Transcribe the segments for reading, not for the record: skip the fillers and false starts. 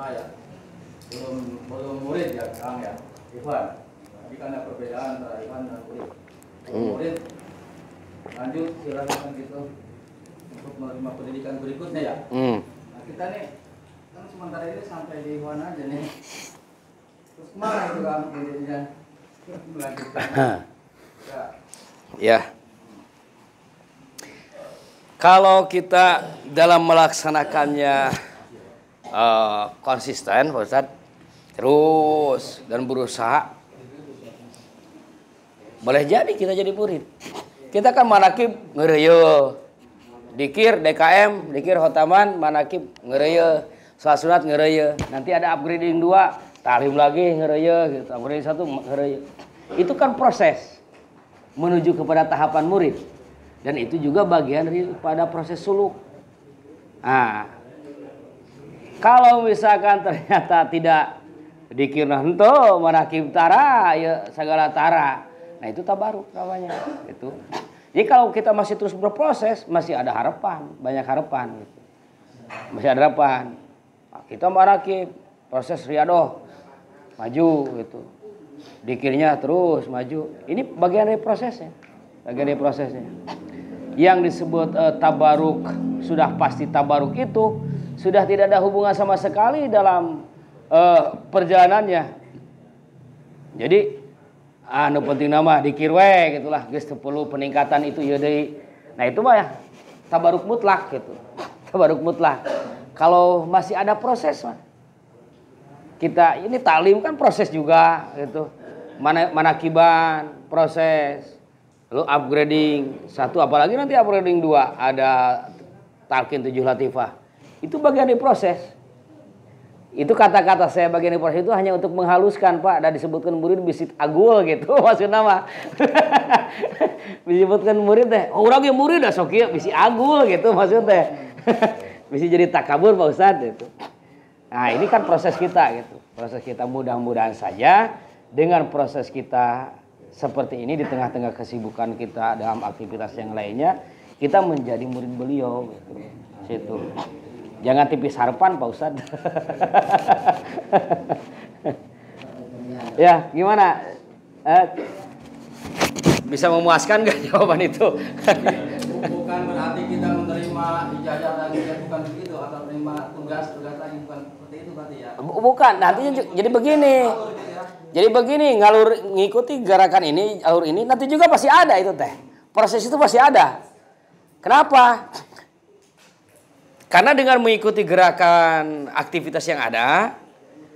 SMA ya, belum murid ya Kang ya, Ivan. Jadi kan ada perbedaan antara Ivan dan murid. Murid lanjut silakan gitu untuk menerima pendidikan berikutnya ya. Nah kita nih kan sementara ini sampai di Ivan aja nih. Terus kemana itu Kang intinya melanjutkan? Ya. Kalau kita dalam melaksanakannya konsisten, Pak Ustadz, terus dan berusaha, boleh jadi kita jadi murid. Kita kan manakib ngereye, dikir DKM, dikir khotaman, manakib ngereye, sholat sunat ngereye. Nanti ada upgrading 2, talim lagi ngereye, gitu. Upgrading 1 ngereye. Itu kan proses menuju kepada tahapan murid. Dan itu juga bagian daripada proses suluk. Nah, kalau misalkan ternyata tidak dikirna hento manakib tara ya segala tara. Nah, itu tabaruk namanya itu. Jadi kalau kita masih terus berproses, masih ada harapan, banyak harapan gitu. Masih ada harapan. Nah, kita manakib proses riadoh maju gitu. Dikirnya terus maju. Ini bagian dari prosesnya. Bagian dari prosesnya. Yang disebut tabaruk, sudah pasti tabaruk itu sudah tidak ada hubungan sama sekali dalam perjalanannya. Jadi anu penting nama dikir we gitulah geus perlu peningkatan itu ya deui. Nah itu mah ya tabaruk mutlak gitu. Tabaruk mutlak. Kalau masih ada proses mah. Kita ini taklim kan proses juga gitu. Manakiban proses. Lalu upgrading 1, apalagi nanti upgrading 2 ada talqin 7 latifah. Itu bagian dari proses. Itu kata-kata saya bagian dari proses itu hanya untuk menghaluskan Pak. Dan disebutkan murid bisit agul gitu maksudnya mah. Disebutkan murid teh, orang yang murid dah sok ieu bisi agul gitu maksudnya. Bisi jadi takabur Pak Ustadz gitu. Nah, ini kan proses kita gitu. Proses kita mudah-mudahan saja dengan proses kita seperti ini di tengah-tengah kesibukan kita dalam aktivitas yang lainnya, kita menjadi murid beliau gitu. Situ. Jangan tipis harapan Pak Ustadz. Ya, gimana? Bisa memuaskan gak jawaban itu? Bukan berarti kita menerima ijazah lagi ya, bukan begitu, atau menerima tugas lagi, bukan seperti itu berarti ya? Bukan, nantinya jadi begini. Jadi begini, ngalur ngikuti gerakan ini, alur ini nanti juga pasti ada itu teh. Proses itu pasti ada. Kenapa? Karena dengan mengikuti gerakan aktivitas yang ada,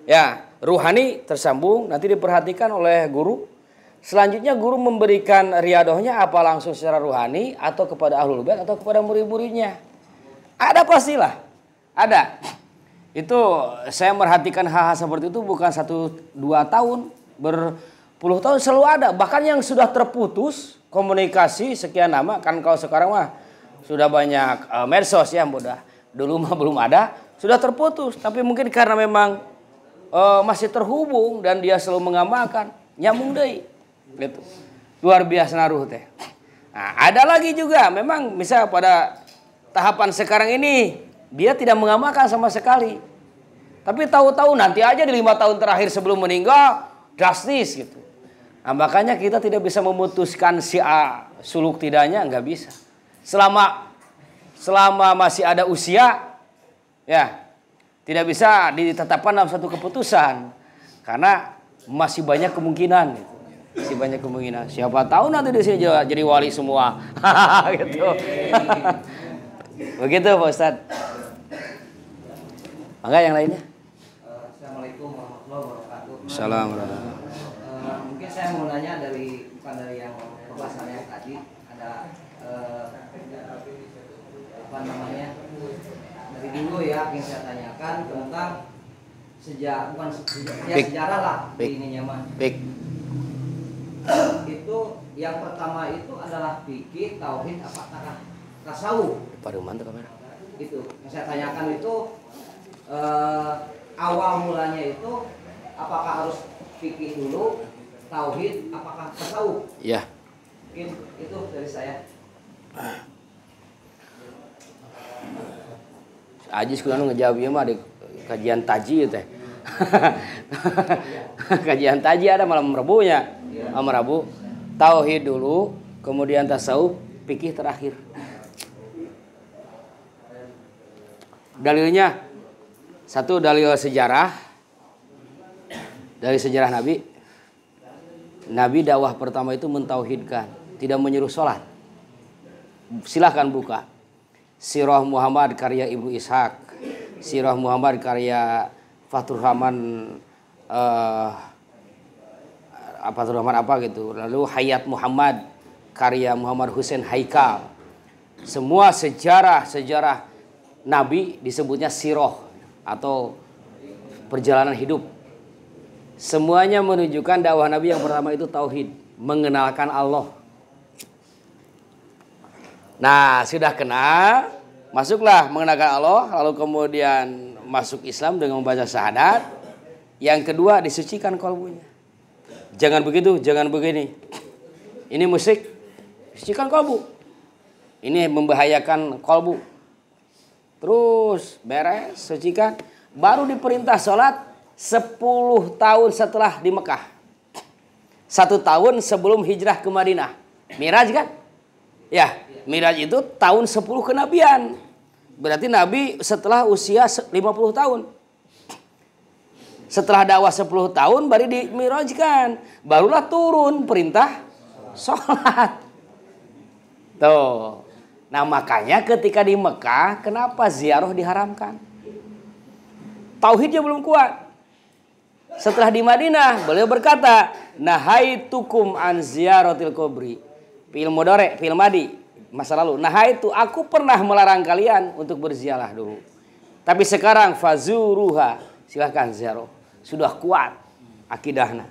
ya ruhani tersambung, nanti diperhatikan oleh guru. Selanjutnya guru memberikan riadohnya apa langsung secara ruhani atau kepada ahlul bait atau kepada murid-muridnya. Ada pastilah, ada. Itu saya merhatikan hal-hal seperti itu bukan 1-2 tahun, berpuluh tahun selalu ada. Bahkan yang sudah terputus komunikasi sekian lama, kan kalau sekarang mah sudah banyak medsos ya mudah. Dulu mah belum ada, sudah terputus. Tapi mungkin karena memang masih terhubung dan dia selalu mengamalkan, nyambung deui. Gitu. Luar biasa naruh teh. Nah, ada lagi juga memang misal pada tahapan sekarang ini dia tidak mengamalkan sama sekali. Tapi tahu-tahu nanti aja di 5 tahun terakhir sebelum meninggal drastis gitu. Nah, makanya kita tidak bisa memutuskan si A suluk tidaknya, nggak bisa. Selama masih ada usia ya tidak bisa ditetapkan dalam satu keputusan karena masih banyak kemungkinan gitu. Masih banyak kemungkinan. Siapa tahu nanti di sini jadi wali semua. Gitu. Begitu Pak Ustadz. Mangga yang lainnya. Assalamualaikum warahmatullahi wabarakatuh. Assalamualaikum. Mungkin saya mau nanya bukan dari yang pembahasan yang tadi, ada apa namanya, dari dulu ya yang saya tanyakan tentang sejarah lah ininya mah. Itu yang pertama itu adalah fikih, tauhid, apakah tasawuf? Pada mantap kamera. Itu yang saya tanyakan itu awal mulanya itu apakah harus fikih dulu, tauhid, apakah tasawuf? Iya. Mungkin itu dari saya. Ajis kudu ngejawab ieu mah kajian taji teh. Kajian taji ada malam Rabunya. Malam Rabu tauhid dulu, kemudian tasawuf, fikih terakhir. Dalilnya satu dalil sejarah. Dari sejarah Nabi. Nabi dakwah pertama itu mentauhidkan, tidak menyuruh sholat. Silahkan buka Sirah Muhammad karya Ibnu Ishaq, Sirah Muhammad karya Fathur Rahman apa gitu. Lalu Hayat Muhammad karya Muhammad Hussein Haikal. Semua sejarah Nabi disebutnya sirah atau perjalanan hidup. Semuanya menunjukkan dakwah Nabi yang pertama itu tauhid, mengenalkan Allah. Nah, sudah kenal, masuklah mengenalkan Allah, lalu kemudian masuk Islam dengan membaca syahadat. Yang kedua, disucikan kalbunya. Jangan begitu, jangan begini. Ini musik, sucikan kalbu. Ini membahayakan kalbu. Terus beres, sucikan. Baru diperintah sholat 10 tahun setelah di Mekah. 1 tahun sebelum hijrah ke Madinah. Miraj kan? Ya, Miraj itu tahun 10 kenabian. Berarti Nabi setelah usia 50 tahun. Setelah dakwah 10 tahun baru dimirajkan. Barulah turun perintah sholat. Tuh. Nah makanya ketika di Mekah, kenapa ziarah diharamkan? Tauhidnya belum kuat. Setelah di Madinah, beliau berkata, nahaitukum an ziyaratil kubri. Fi'il mudhari', fi'il madi, masa lalu. Nahaitu, aku pernah melarang kalian untuk berziarah dulu. Tapi sekarang fazuruha, silahkan ziarah. Sudah kuat akidahnya.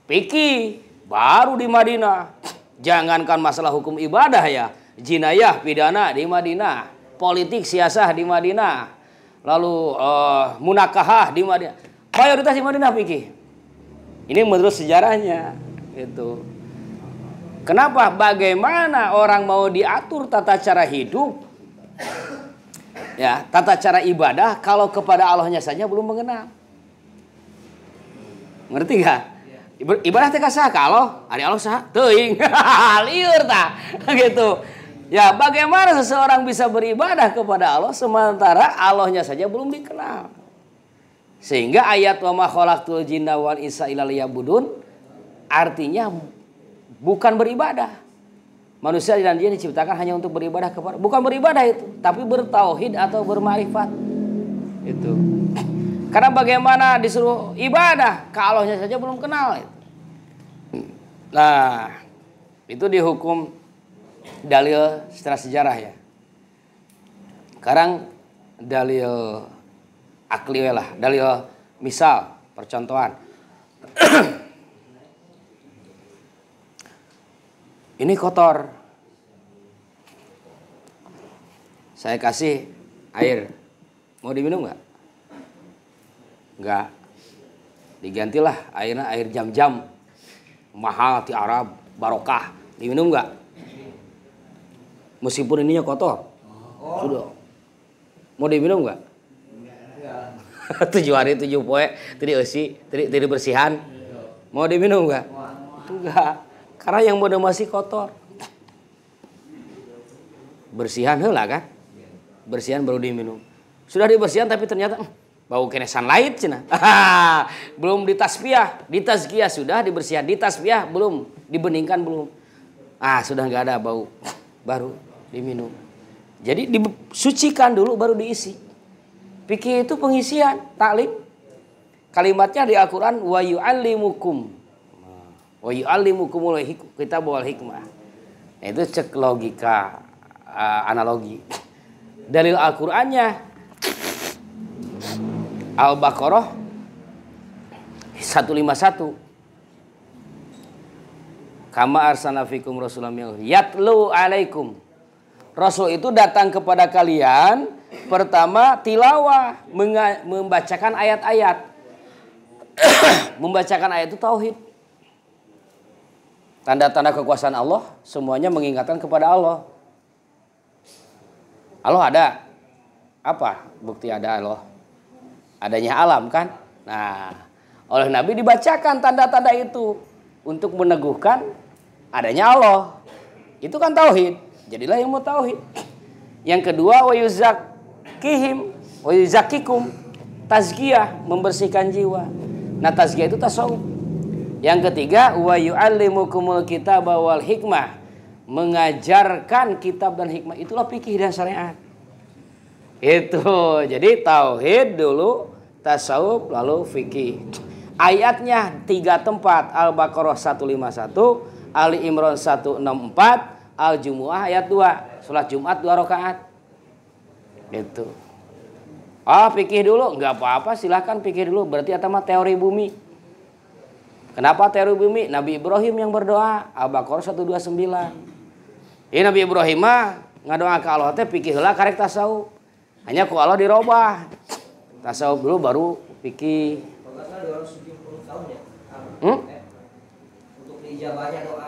Fikih baru di Madinah. Jangankan masalah hukum ibadah ya, jinayah, pidana di Madinah, politik, siasah di Madinah, lalu munakahah di Madinah. Mayoritas di Madinah fikih. Ini menurut sejarahnya gitu. Kenapa? Bagaimana orang mau diatur tata cara hidup, ya, tata cara ibadah kalau kepada Allahnya saja belum mengenal. Ngerti gak? Ibadah teh kasah kalau ari Allah saha teuing. Lieur tah gitu. Ya, bagaimana seseorang bisa beribadah kepada Allah sementara Allahnya saja belum dikenal? Sehingga ayat wa ma khalaqtul jinna wal insa illa liya'budun artinya bukan beribadah. Manusia dan jin diciptakan hanya untuk beribadah kepada, bukan beribadah itu, tapi bertauhid atau bermakrifat. Itu. Karena bagaimana disuruh ibadah, ke Allahnya saja belum kenal. Nah, itu dihukum dalil secara sejarah ya. Sekarang dalil akli lah, dalil misal, percontohan. Ini kotor. Saya kasih air. Mau diminum nggak? Nggak. Digantilah airnya air jam-jam. Mahal di Arab, barokah. Diminum nggak? Meskipun ininya kotor. Sudah. Mau diminum nggak? 7 hari 7 poe, tadi eusi, tadi bersihan. Mau diminum nggak? Enggak. Karena yang muda masih kotor. Bersihan heula kan? Bersihan baru diminum. Sudah dibersihan tapi ternyata bau kenesan lain cenah. Belum ditasbiyah, ditazkiyah sudah dibersihan, ditasbiyah belum, dibeningkan belum. Sudah enggak ada bau, baru diminum. Jadi disucikan dulu baru diisi. Fikih itu pengisian, taklim. Kalimatnya di Al-Qur'an wa yu'allimukum. Wa yu'allimukumul kitab wal hikmah. Nah, itu cek logika analogi. Dalil Al-Qur'annya Al-Baqarah 151. Kama arsalna fikum rasulan yatlu alaikum. Rasul itu datang kepada kalian, pertama tilawah, membacakan ayat-ayat. Membacakan ayat itu tauhid. Tanda-tanda kekuasaan Allah semuanya mengingatkan kepada Allah. Allah ada. Apa bukti ada Allah? adanya alam kan. Nah, oleh Nabi dibacakan tanda-tanda itu untuk meneguhkan adanya Allah. Itu kan tauhid. Jadilah ilmu tauhid. Yang kedua wa yuzakkihim wa yuzakkikum, tazkiyah, membersihkan jiwa. Nah, tazkiyah itu tasawuf. Yang ketiga wa yu'allimukumul kitaba wal hikmah, mengajarkan kitab dan hikmah. Itulah fikih dan syariat. Itu. Jadi tauhid dulu, tasawuf, lalu fikih. Ayatnya 3 tempat. Al-Baqarah 151, Ali Imran 164, Al-Jumu'ah ayat 2. Salat Jumat 2 rakaat. Gitu. Fikih dulu, enggak apa-apa, silahkan fikih dulu. Berarti itu mah teori bumi. Kenapa teori bumi? Nabi Ibrahim yang berdoa, Al-Baqarah 129. Ini Nabi Ibrahim mah ngadoa ka Allah teh fikih heula karek tasawuf. Hanya ku Allah dirobah. Tasawuf dulu baru fikih. Kalau 270 tahun ya. Untuk diijabahnya doa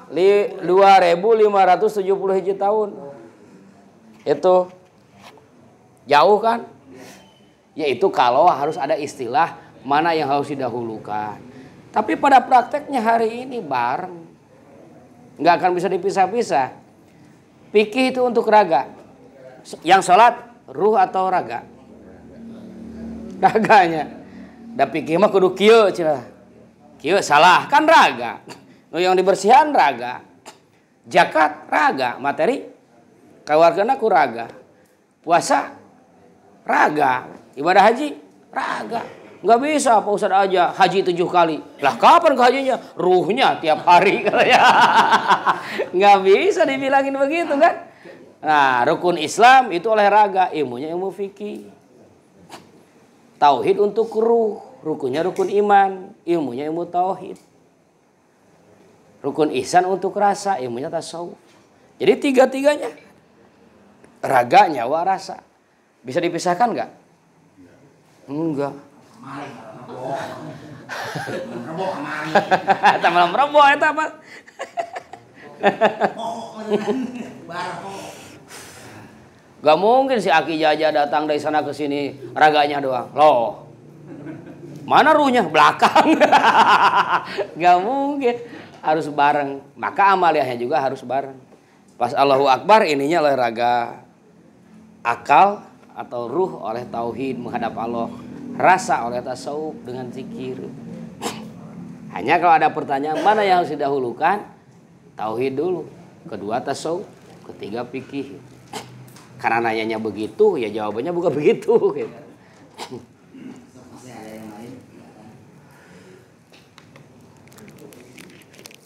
dari 2570 hiji tahun. Itu jauh kan? Yaitu kalau harus ada istilah mana yang harus didahulukan. Tapi pada prakteknya hari ini bareng. Nggak akan bisa dipisah-pisah. Fikih itu untuk raga. Yang sholat ruh atau raga? Raganya. Da fikih mah kudu kieu cenah. Kieu salah kan raga. Nu yang dibersihan raga. Zakat raga, materi kawargana ku raga. Puasa raga, ibadah haji raga. Nggak bisa Pak Ustadz aja haji 7 kali. Lah kapan ke hajinya? Ruhnya tiap hari katanya. Nggak bisa dibilangin begitu kan? Nah, rukun Islam itu oleh raga, ilmunya ilmu fikih. Tauhid untuk ruh, rukunnya rukun iman, ilmunya ilmu tauhid. Rukun ihsan untuk rasa, ilmunya tasawuf. Jadi tiga-tiganya. Raga, nyawa, rasa. Bisa dipisahkan nggak? Enggak. Eta malam rebo eta apa? Gak mungkin si Aki Jaja datang dari sana ke sini raganya doang. Loh. Mana ruhnya? Belakang. Gak mungkin. Harus bareng. Maka amaliyahnya juga harus bareng. Pas Allahu Akbar ininya oleh raga. Akal atau ruh oleh tauhid menghadap Allah. Rasa oleh tasawuf dengan zikir. Hanya kalau ada pertanyaan mana yang harus didahulukan? Tauhid dulu. Kedua tasawuf. Ketiga fikih. Karena nanyanya begitu, ya jawabannya bukan begitu. masih ada yang lain.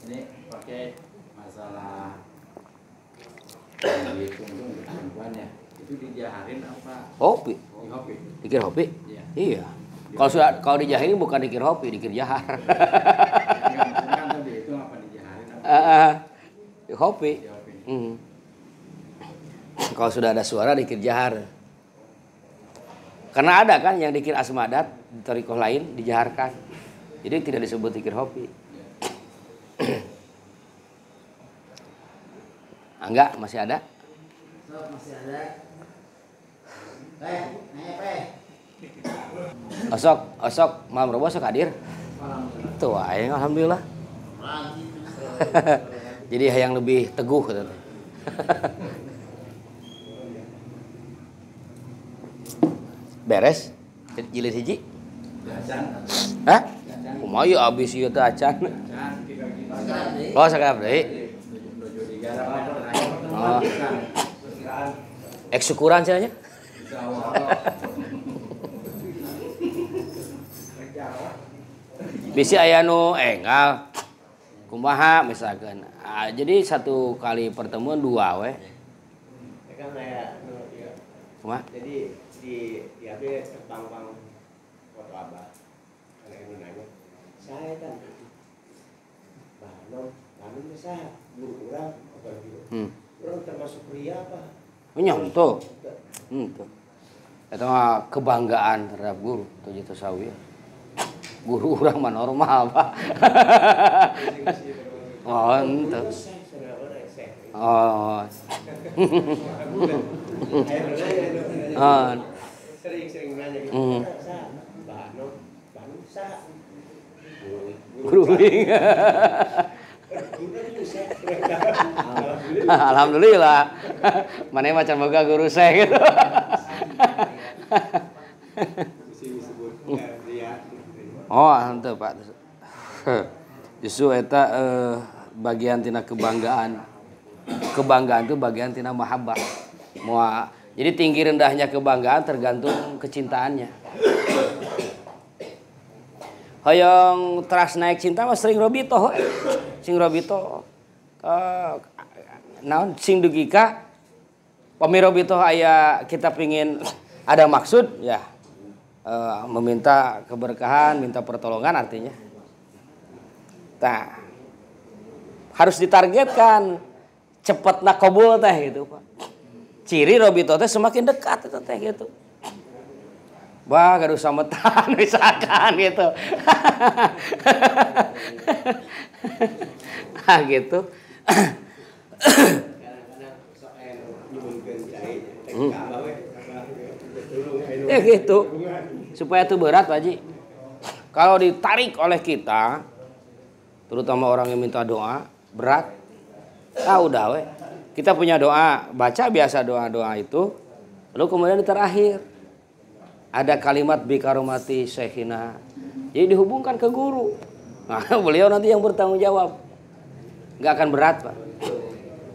Ini pakai masalah itu untuk perempuan ya. Itu dijaharin apa? Hopi. Hopi. Dikir hopi? Iya. Iya. Kalau dijahirin bukan dikir hopi, dikir jahar. Kan tadi itu apa dijaharin apa? Hopi. Kalau sudah ada suara dikir jahar. Karena ada kan yang dikir asmadat di thariqah lain dijaharkan. Jadi tidak disebut dikir hopi. Enggak, masih ada? Masih ada. Osok malam Rebo osok hadir. Tuh aing alhamdulillah. Jadi yang lebih teguh gitu. Beres? Jilid hiji? Acan. Hah? Kumaha ieu abis ieu teh acan. Oh, sakap deui. Oh. Syukuran cenanya? Bisi aya nu enggal. Kumaha misalkan. Jadi satu kali pertemuan 2 we. Kan saya Kumaha? jadi diambil terbang-bang foto abah. Karena yang nanya, saya kan Banom, kami bisa guru orang apa gitu. Orang termasuk pria apa? Nyontoh. Tuh. Eta mah kebanggaan terhadap guru tujuh tasawi. Guru urang mah normal, Pak. Oh, ente. Oh. Sering-sering nanya gitu. Hmm. Sa, Bano sa. Guruing. Kita bisa. Alhamdulillah. Mana macan boga guru saya gitu. Oh, henteu Pak. Justru eta bagian tina kebanggaan. Kebanggaan itu bagian tina mahabbah. Jadi tinggi rendahnya kebanggaan tergantung kecintaannya. Hoyong teras naik cinta mah sering robito. Sing robito naon sing dugika pamirobito aya kita pingin ada maksud ya meminta keberkahan, minta pertolongan artinya. Nah, harus ditargetkan cepatna kabul teh gitu, Pak. Ciri robito teh semakin dekat itu teh gitu. Wah, gaduh sametan misalkan gitu. Nah, gitu. Ya gitu. Supaya itu berat, Pak Haji. Kalau ditarik oleh kita, terutama orang yang minta doa, berat. Ah udah we. Kita punya doa, baca biasa doa-doa itu. Lalu kemudian di terakhir ada kalimat bikaromati syekhina. Jadi dihubungkan ke guru. Nah, beliau nanti yang bertanggung jawab. Nggak akan berat, Pak.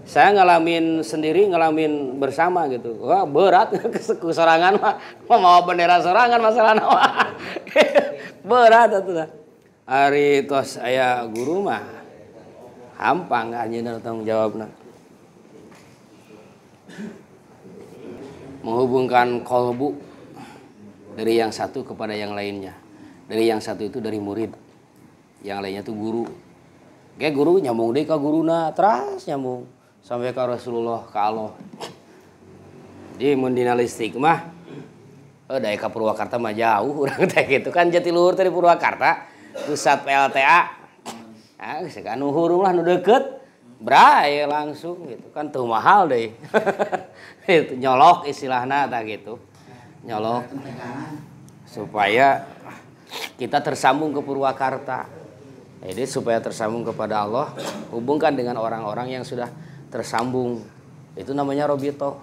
Saya ngalamin sendiri, ngalamin bersama gitu. Wah, berat kesorangan mah. Mau bendera sorangan masalah nawa. Berat atuh. Ari tos aya guru mah hampang anjeunna tanggung jawabna. Menghubungkan kolbu dari yang satu kepada yang lainnya. Dari yang satu itu dari murid. Yang lainnya itu guru. Kayak guru nyambung deh ke guruna, terus nyambung sampai ke Rasulullah, ke Allah. Jadi mun dina listrik mah daek ka Purwakarta mah jauh urang teh gitu kan Jatiluhur teh di Purwakarta, pusat PLTA. Ah geus ka anu hurung lah nu deukeut. Bray langsung gitu kan tuh mahal deh. Itu nyolok istilahna tah gitu. Nyolok supaya kita tersambung ke Purwakarta. Jadi supaya tersambung kepada Allah, hubungkan dengan orang-orang yang sudah tersambung. Itu namanya robito.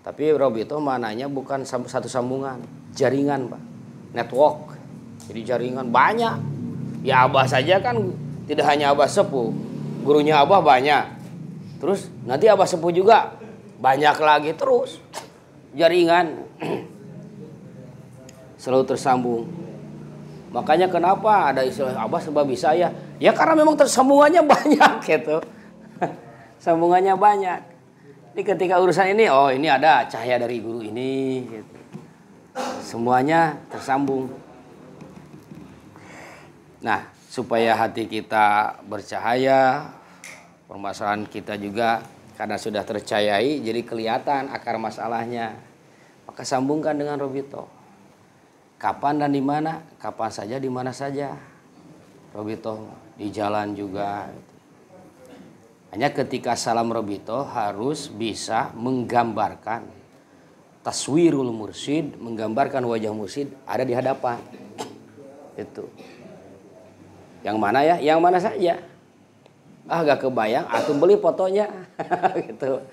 Tapi robito mananya bukan satu sambungan, jaringan, Pak. Network. Jadi jaringan banyak. Ya Abah saja kan tidak hanya Abah sepuh. Gurunya Abah banyak. Terus nanti Abah sepuh juga banyak lagi terus. Jaringan selalu tersambung. Makanya kenapa ada istilah Abah sebab bisa ya? Ya karena memang tersambungannya banyak gitu. Sambungannya banyak. Jadi ketika urusan ini, oh ini ada cahaya dari guru ini gitu. Semuanya tersambung. Nah, supaya hati kita bercahaya, permasalahan kita juga karena sudah tercahayai jadi kelihatan akar masalahnya. Maka sambungkan dengan robito. Kapan dan di mana? Kapan saja di mana saja. Robito di jalan juga. Hanya ketika salam robito harus bisa menggambarkan taswirul mursyid, menggambarkan wajah mursyid ada di hadapan. Itu. Yang mana ya? Yang mana saja. Ah gak kebayang, atuh beli fotonya. Gitu.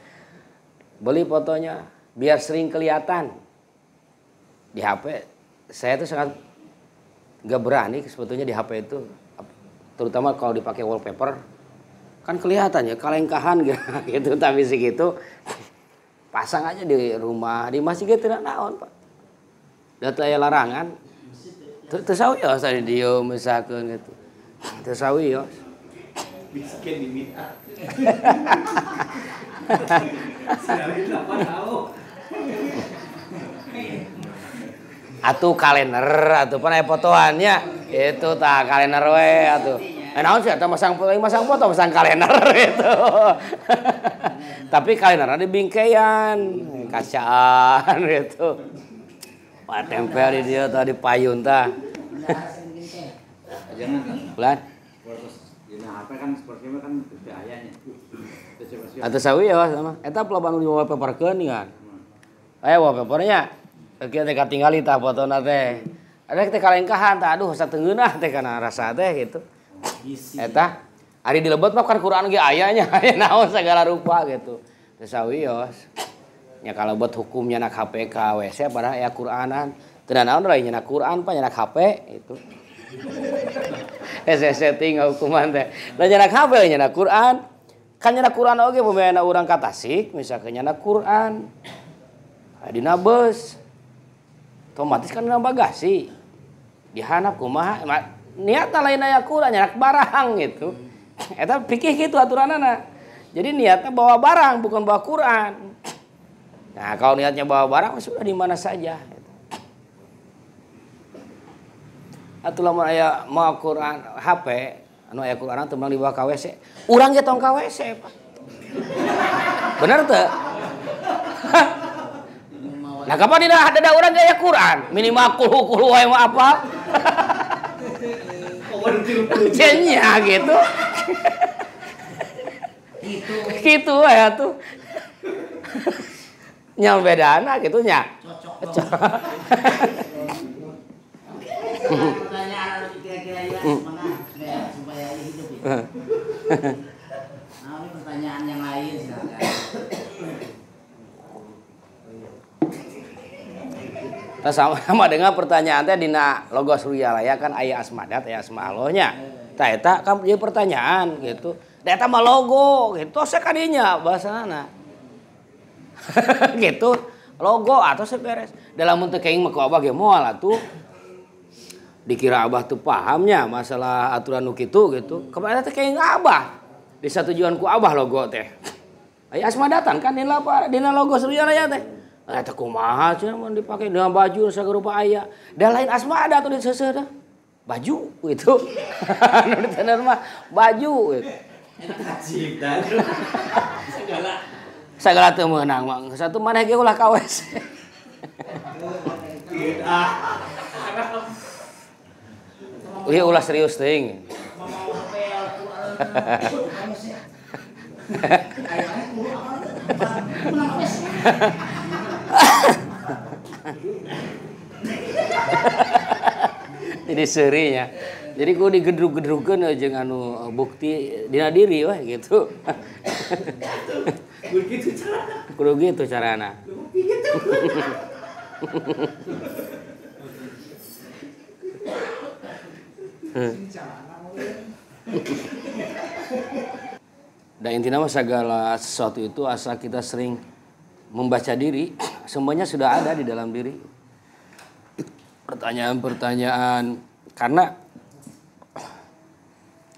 Beli fotonya biar sering kelihatan. Di HP saya tuh sangat gak berani sebetulnya di HP itu, terutama kalau dipakai wallpaper kan kelihatan ya kalengkahan gitu. Tapi segitu pasang aja di rumah, di masjid tidak naon, Pak. Data ya larangan tersawi ya tadi dia misalkan gitu, tersawi ya Miskin diminta. Atuh kalender atuh panai fotoannya itu tah kalender we atuh. Naon sih atuh masang foto masang kalender gitu. Tapi kalenderna di bingkaian, kacaan gitu. Wah tempel di dia tadi payun tah. Jangan Bulan. Dina HP kan sepertinya kan cahayanya. Atuh sawi ya sama. Eta pelobang di wallpaperkeun kan. Aya wallpapernya. Kieu teh katingali tah fotona teh. Ada teh kalengkahan tah aduh sateungeunah teh kana rasa teh gitu. Eta ari dilebet mah kan Quran ge aya nya, aya naon sagala rupa gitu. Teu sawios. Nya kalebet hukumnya nak HP ka WC padahal aya Quranan. Teu naon da nya Quran pa nya HP itu. Setting hukuman teh. Da nya HP nya Quran. Kan nya Quran oge pemaena urang ka Tasik misalkan nya Quran. Dina beus. Otomatis kan dina bagasi. Dihanap kumaha niatna lain aya Quran nya barang gitu. Eta pikir gitu aturanana. Jadi niatnya bawa barang bukan bawa Quran. Nah, kalau niatnya bawa barang sudah di mana saja gitu. Atuh lamun aya mau Quran HP anu aya Quran teu meunang dibawa ka WC. Urang ge tong ka WC, Pak. Bener teu? Nah, kapan dina urang ge aya Quran? Minimal kulu wae mah apa? Cennya gitu. Gitu ya tuh. Nyal bedana gitu nya. Cocok. Pertanyaan kira-kira ya supaya hidup ya. Nah, ini pertanyaan yang lain silakan. Nah, sama dengan pertanyaan teh dina logo Surya Laya kan aya asmadat aya asma Allahnya. Tah eta kan jadi pertanyaan gitu. Da eta mah logo gitu sakadinya bahasanana. Gitu. Logo atau seberes. Dalam bentuk kaing mah ku Abah ge moal atuh. Dikira Abah tuh pahamnya masalah aturan nu kitu gitu. Kepada teh kaing Abah. Disatujuan ku Abah logo teh. Aya asmadatan kan dina logo Surya Laya teh. Eta kumaha cenah mun dipake dengan baju sagerupa aya. Da lain asma ada atuh di seuseuh dah. Baju gitu. Anu ditener mah baju gitu. Cip dah. Sagala teu meunang mah. Satu maneh ge ulah ka WC. Ieu ulah serius teuing. Jadi serinya. Jadi ku digedruk-gedrukeun jeung anu bukti dina diri weh gitu. Kudu gitu carana. Dan intinya mah segala sesuatu itu asal kita sering membaca diri, semuanya sudah ada di dalam diri. Pertanyaan-pertanyaan karena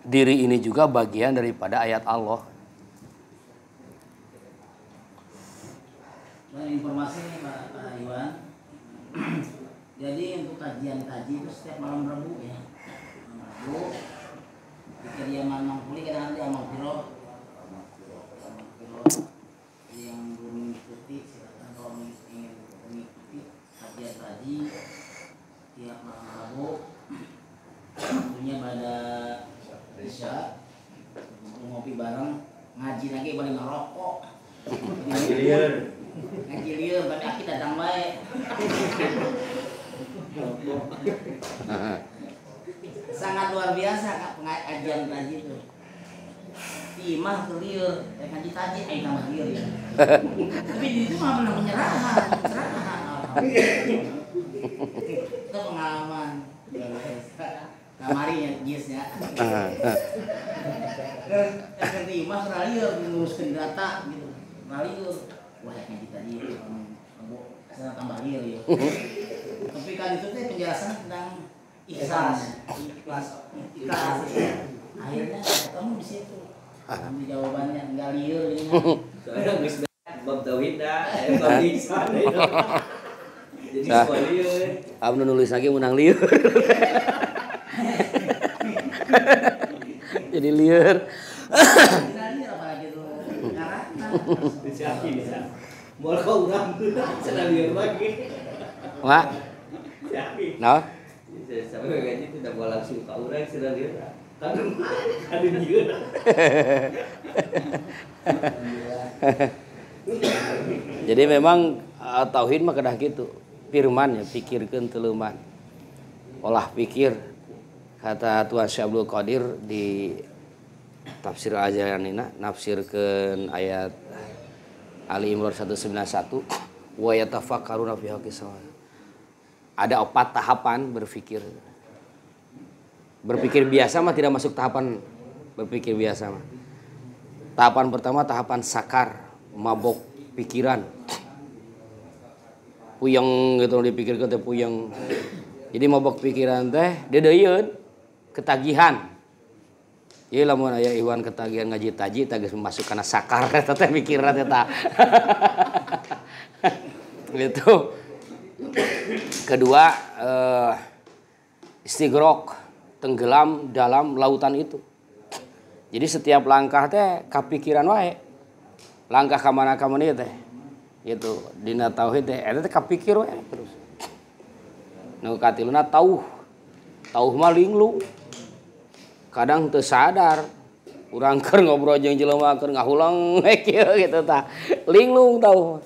diri ini juga bagian daripada ayat Allah. Informasi nih Pak Iwan. Jadi untuk kajian-kaji itu setiap malam Rabu ya. Rabu di kediaman Mang Puli kadang-kadang di Amang Piro. Yang belum mengikuti silakan kalau ingin mengikuti kajian kaji tiap malam Rabu. Tentunya pada Isya ngopi bareng, ngaji lagi balik ngerokok. Ngaji lieur tapi aki datang bae. Sangat luar biasa Kak pengajian kaji itu. Imah tuh lieur, ngaji kaji tambah lieur ya. Tapi di itu mah benar penyerahan. Itu pengalaman. Kamari ya giesnya. Nanti imah lieur nguruskeun data gitu. Lieur. Wah ngaji tadi asal tambah lieur ya. Tapi kan itu teh penjelasan tentang ikhlas. Akhirnya kamu di situ. Ambil jawabannya enggak lieur ini. Soalnya geus bab tauhid dah, bab ihsan itu. Jadi semua lieur. Abnu nulis lagi menang lieur. Jadi lieur. Lieur apalagi tuh. Karena Disiapin bisa. Moal ka urang cenah lieur lagi. Mak. Siapin. Nah. Sampai gaji tidak mau langsung ka urang cenah lieur. Kan lieur. Jadi memang tauhid mah kedah gitu. firman ya, pikirkeun teuleman. Olah pikir kata Tuan Syekh Abdul Qadir di tafsir ajaranina nafsirkeun ayat Ali Imran 191 wa yatafakkaruna fi haqqis. Ada 4 tahapan berpikir. Berpikir biasa mah tidak masuk tahapan berpikir biasa mah. Tahapan pertama tahapan sakar, mabok pikiran. Puyeng gitu dipikirkeun teh puyeng. Jadi mabok pikiran teh deudeuyeun ketagihan. Ieu lamun aya Iwan ketagihan ngaji taji teh geus masuk kana sakar eta teh pikiran eta. Gitu. Kedua istighraq, tenggelam dalam lautan itu. Jadi setiap langkah teh kapikiran wae. Langkah ka mana ieu teh. Gitu. Dina tauhid teh eta teh kapikir wae terus. Nu katiluna tauh. Tauh mah linglung. Kadang teu sadar. Urang keur ngobrol jeung jelema keur ngahulang kieu gitu tah. Linglung tauh.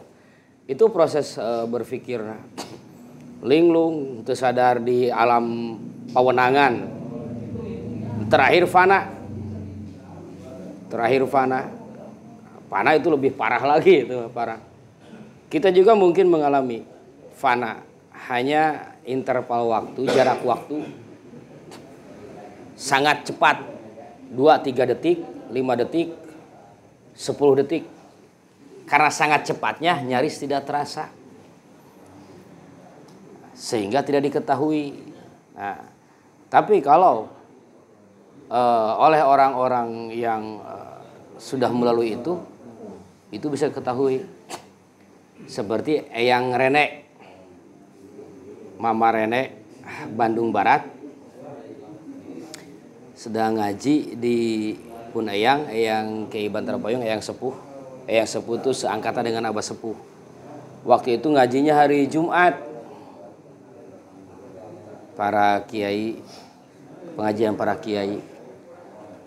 Itu proses berpikirna. Linglung teu sadar di alam pawenangan. Terakhir fana. Fana itu lebih parah lagi itu, parah. Kita juga mungkin mengalami fana, hanya interval waktu, jarak waktu sangat cepat. 2-3 detik, 5 detik, 10 detik. Karena sangat cepatnya nyaris tidak terasa. Sehingga tidak diketahui. Nah, tapi kalau oleh orang-orang yang sudah melalui itu bisa ketahui. Seperti Eyang Rene, Mama Rene, Bandung Barat, sedang ngaji di Pun Eyang Kiai Bantar Payung, Eyang Sepuh. Eyang Sepuh itu seangkatan dengan Abah Sepuh. Waktu itu ngajinya hari Jumat. Para kiai, pengajian para kiai.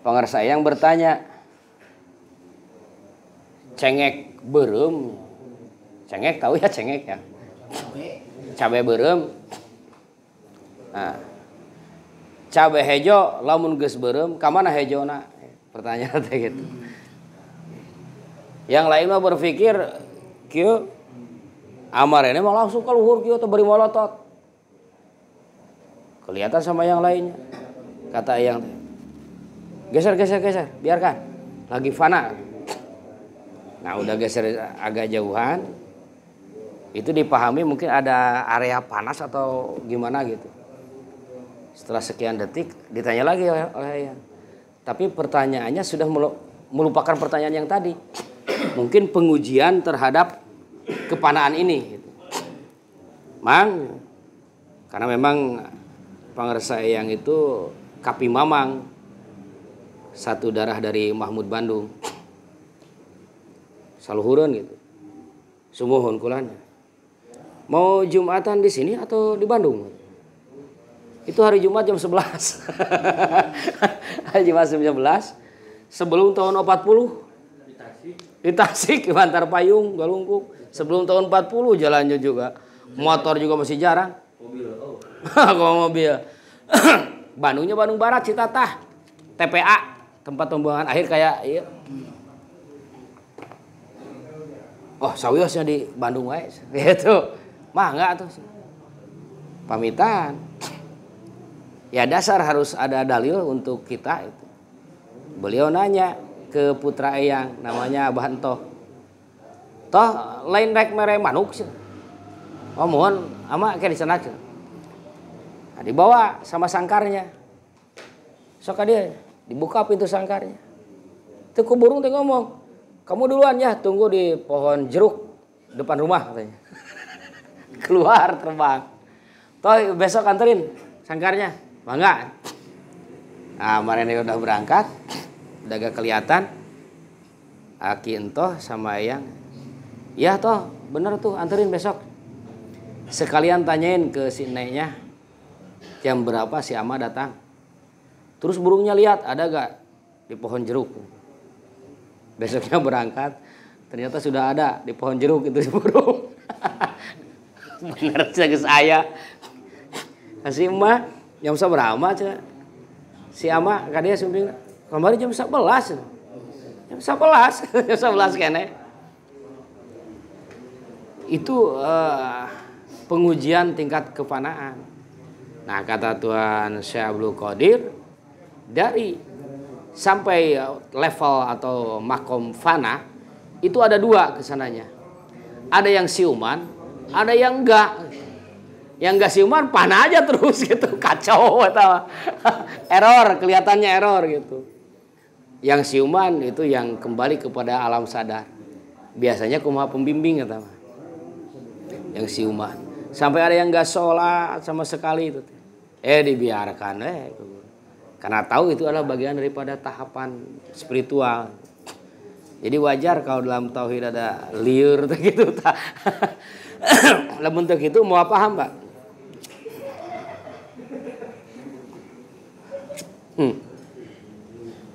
Pangarsa Eyang bertanya, cengek berem. Cengek tahu ya cengek ya? Cabe berem. Nah, cabe hejo lamun geus berem, ka mana hejona? Pertanyaan teh gitu. Yang lain mah berpikir kieu amarene mah langsung ka luhur kieu teh bari molotot. Kelihatan sama yang lainnya. Kata Eyang teh. Geser, biarkan. Lagi fana. Nah, udah geser agak jauhan. Itu dipahami mungkin ada area panas atau gimana gitu. Setelah sekian detik ditanya lagi oleh Eyang. Tapi pertanyaannya sudah melupakan pertanyaan yang tadi. Mungkin pengujian terhadap kepanaan ini gitu. Mang, karena memang pangarsa Eyang itu Kapi Mamang, satu darah dari Mahmud Bandung. Saluhureun gitu. Sumuhun kulanya. Mau Jumatan di sini atau di Bandung? Itu hari Jumat jam 11. Hari Jumat jam 11. Sebelum tahun 40. Di Tasik, Bantar Payung, Galungkung. Sebelum tahun 40 jalannya juga. Motor juga masih jarang. Mobil. Kalau mobil. Bandungnya Bandung Barat, Citatah. TPA, tempat pembuangan akhir kayak iya. Oh, sawiosnya di Bandung wae. Gitu. Mah enggak tuh. Pamitan. Ya dasar harus ada dalil untuk kita itu. Beliau nanya ke putra Eyang namanya Abah Entoh. Toh lain rek mere manuk sih. Oh mohon ama ke di sana. Nah, dibawa sama sangkarnya. Sok dia dibuka pintu sangkarnya. Tuh ku burung teh ngomong, "Kamu duluan ya, tunggu di pohon jeruk depan rumah," katanya. Keluar terbang. Toh besok anterin sangkarnya. Bangga. Nah, kemarin udah berangkat. Udah gak kelihatan. Aki Entoh sama Eyang. Ya toh, bener tuh anterin besok. Sekalian tanyain ke si neneknya. Jam berapa si Ama datang. Terus burungnya lihat ada gak di pohon jeruk. Besoknya berangkat. Ternyata sudah ada di pohon jeruk itu si burung. Bener geus aya. Si Emak jam sabaraha cenah? Si Ama ka dia sumping kamari jam 11. Jam 11, jam 11 kene. Itu pengujian tingkat kefanaan. Nah, kata Tuhan Syekh Abdul Qadir, dari sampai level atau makom fana itu ada 2 kesananya. Ada yang siuman, ada yang enggak. Yang enggak siuman panah aja terus gitu, kacau atau error, kelihatannya error gitu. Yang siuman itu yang kembali kepada alam sadar. Biasanya kumaha pembimbing kata mah. Yang siuman. Sampai ada yang enggak sholat sama sekali itu. Dibiarkan karena tahu itu adalah bagian daripada tahapan spiritual. Jadi wajar kalau dalam tauhid ada liur gitu. Dalam bentuk itu mau paham, Pak?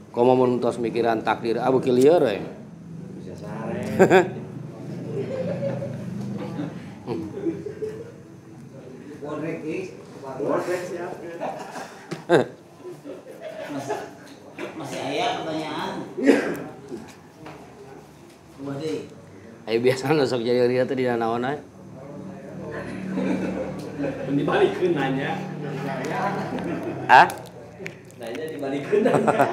Kau mau menuntas mikiran takdir abu liur ya? Bisa sare. Masih ada pertanyaan? Coba deh. Ayo biasa sok jadi ria teh di naon ae. Dibalikeun nanya. Hah? Nanya dibalikeun nanya.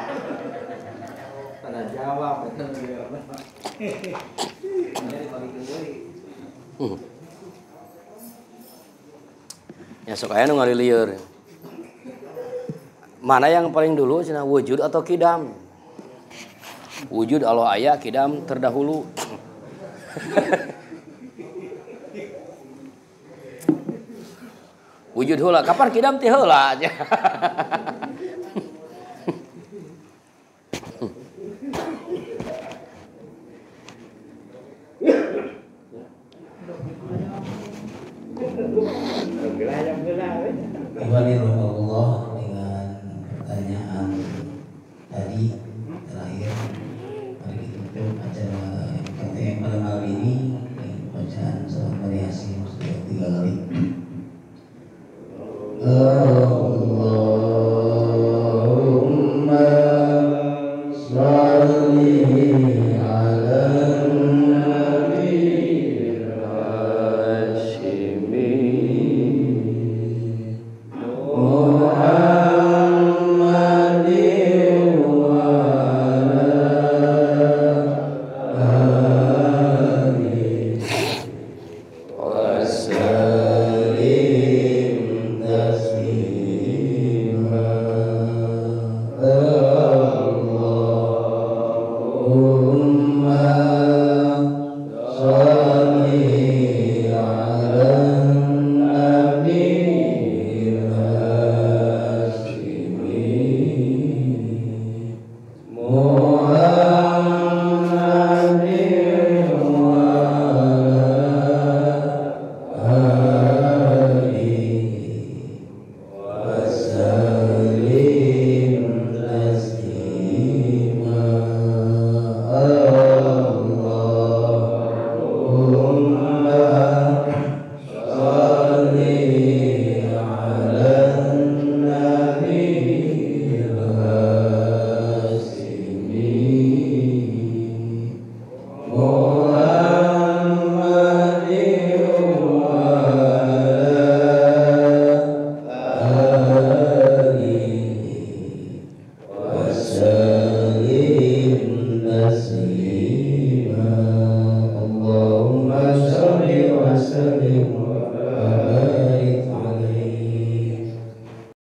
Tanda jawab betul dia. Ini dibalikeun deui. Ya sok aya nu ngalilieur. Mana yang paling dulu cenah wujud atau kidam? Wujud Allah aya, kidam terdahulu. Wujud heula, kapan kidam teh heula aja. Ikhwani rahimahullah.